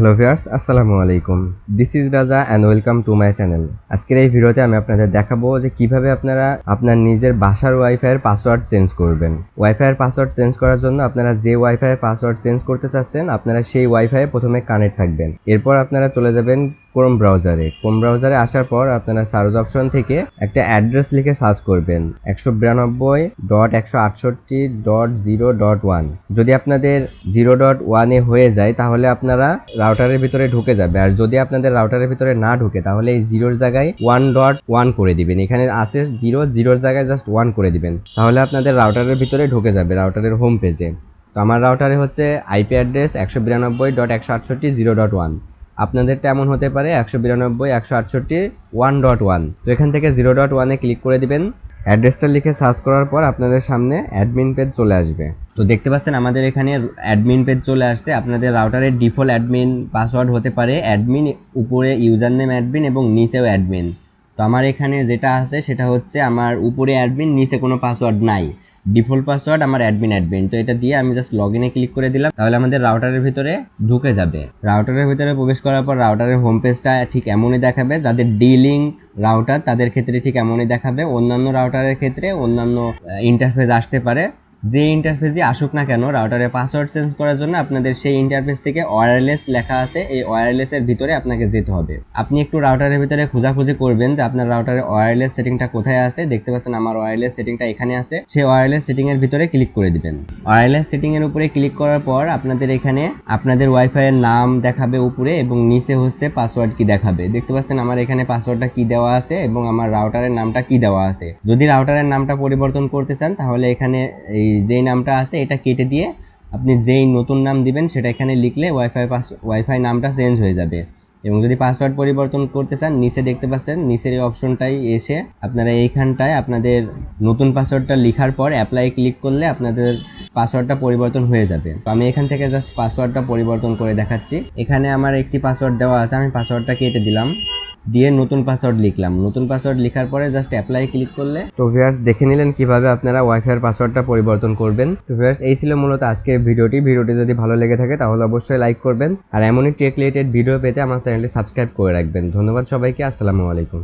Hello viewers, আসসালামু আলাইকুম। This is রাজা and welcome to my channel. আজকের এই ভিডিওতে আমি আপনাদের দেখাবো যে কিভাবে আপনারা আপনার নিজের বাসার ওয়াইফাইয়ের পাসওয়ার্ড চেঞ্জ করবেন। ওয়াইফাইয়ের পাসওয়ার্ড চেঞ্জ করার জন্য আপনারা যে ওয়াইফাইয়ের পাসওয়ার্ড চেঞ্জ করতে চাচ্ছেন, আপনারা সেই ওয়াইফাইয়ে প্রথমে কানেক্ট থাকবেন। এরপর আপনারা চলে যাবেন ক্রোম ব্রাউজারে আসার পর আপনারা সার্চ অপশন থেকে একটা অ্যাড্রেস লিখে সার্চ করবেন 192.168.0.1। যদি আপনাদের 0.1 হয়ে যায় তাহলে আপনারা রাউটারের ভিতরে ঢুকে যাবে, আর যদি আপনাদের রাউটারের ভিতরে না ঢুকে তাহলে এই 0-র জায়গায় 1.1 করে দিবেন। এখানে আছে 0-0-র জায়গায় জাস্ট 1 করে দিবেন, তাহলে আপনাদের রাউটারের ভিতরে ঢুকে যাবে রাউটারের হোম পেজে। তো আমার রাউটারে হচ্ছে আইপি অ্যাড্রেস 192.168.0.1। আপনাদেরটা এমন হতে পারে 192.168.1.1। তো এখান থেকে 0.1-এ ক্লিক করে দিবেন। অ্যাড্রেসটা লিখে সার্চ করার পর আপনাদের সামনে অ্যাডমিন পেজ চলে আসবে। তো দেখতে পাচ্ছেন আমাদের এখানে অ্যাডমিন পেজ চলে আসছে। আপনাদের রাউটারের ডিফল্ট অ্যাডমিন পাসওয়ার্ড হতে পারে অ্যাডমিন, উপরে ইউজার নেম অ্যাডমিন এবং নিচেও অ্যাডমিন। তো আমার এখানে যেটা আছে সেটা হচ্ছে আমার উপরে অ্যাডমিন, নিচে কোনো পাসওয়ার্ড নাই, ডিফল্ট পাসওয়ার্ড আমার অ্যাডমিন। তো এটা দিয়ে আমি জাস্ট লগ ইনে ক্লিক করে দিলাম, তাহলে আমাদের রাউটারের ভিতরে ঢুকে যাবে। রাউটারের ভিতরে প্রবেশ করার পর রাউটারের হোম পেজটা ঠিক এমনই দেখাবে। যাদের ডিলিং রাউটার তাদের ক্ষেত্রে ঠিক এমনই দেখাবে। অন্যান্য রাউটারের ক্ষেত্রে অন্যান্য ইন্টারফেস আসতে পারে। যে ইন্টারফেসই আসুক না কেন, রাউটারের পাসওয়ার্ড চেঞ্জ করার জন্য আপনাদের সেই ইন্টারফেস থেকে ওয়্যারলেস লেখা আছে, এই ওয়্যারলেসের ভিতরে আপনাকে যেতে হবে। আপনি একটু রাউটারের ভিতরে খোঁজাখুঁজি করবেন যে আপনার রাউটারের ওয়্যারলেস সেটিংটা কোথায় আছে। দেখতে পাচ্ছেন আমার ওয়্যারলেস সেটিংটা এখানে আছে। সেই ওয়্যারলেস সেটিং এর ভিতরে ক্লিক করে দিবেন। ওয়্যারলেস সেটিং এর উপরে ক্লিক করার পর আপনাদের এখানে আপনাদের ওয়াইফাই এর নাম দেখাবে উপরে, এবং নিচে হচ্ছে পাসওয়ার্ড কি দেখাবে। দেখতে পাচ্ছেন আমার এখানে পাসওয়ার্ডটা কি দেওয়া আছে এবং আমার রাউটারের নামটা কি দেওয়া আছে। যদি রাউটারের নামটা পরিবর্তন করতে চান তাহলে এখানে যেই নামটা আছে এটা কেটে দিয়ে আপনি যেই নতুন নাম দিবেন সেটা এখানে লিখলে ওয়াইফাই নামটা চেঞ্জ হয়ে যাবে। এবং যদি পাসওয়ার্ড পরিবর্তন করতে চান, নিচে দেখতে পাচ্ছেন নিচের এই অপশনটাই এসে আপনারা এইখানটায় আপনাদের নতুন পাসওয়ার্ডটা লেখার পর অ্যাপ্লাই ক্লিক করলে আপনাদের পাসওয়ার্ডটা পরিবর্তন হয়ে যাবে। তো আমি এখান থেকে জাস্ট পাসওয়ার্ডটা পরিবর্তন করে দেখাচ্ছি। এখানে আমার একটি পাসওয়ার্ড দেওয়া আছে, আমি পাসওয়ার্ডটা কেটে দিলাম, দিয়ে নতুন পাসওয়ার্ড লিখলাম। নতুন পাসওয়ার্ড লেখার পরে জাস্ট অ্যাপ্লাই ক্লিক করলে, তো ভিউয়ার্স দেখে নিলেন কিভাবে আপনারা ওয়াইফাইয়ের পাসওয়ার্ডটা পরিবর্তন করবেন। তো ভিউয়ার্স এই ছিল মূলত আজকের ভিডিওটি যদি ভালো লেগে থাকে তাহলে অবশ্যই লাইক করবেন, আর এমনই টেক রিলেটেড ভিডিও পেতে আমার চ্যানেলটি সাবস্ক্রাইব করে রাখবেন। ধন্যবাদ সবাইকে, আসসালামু আলাইকুম।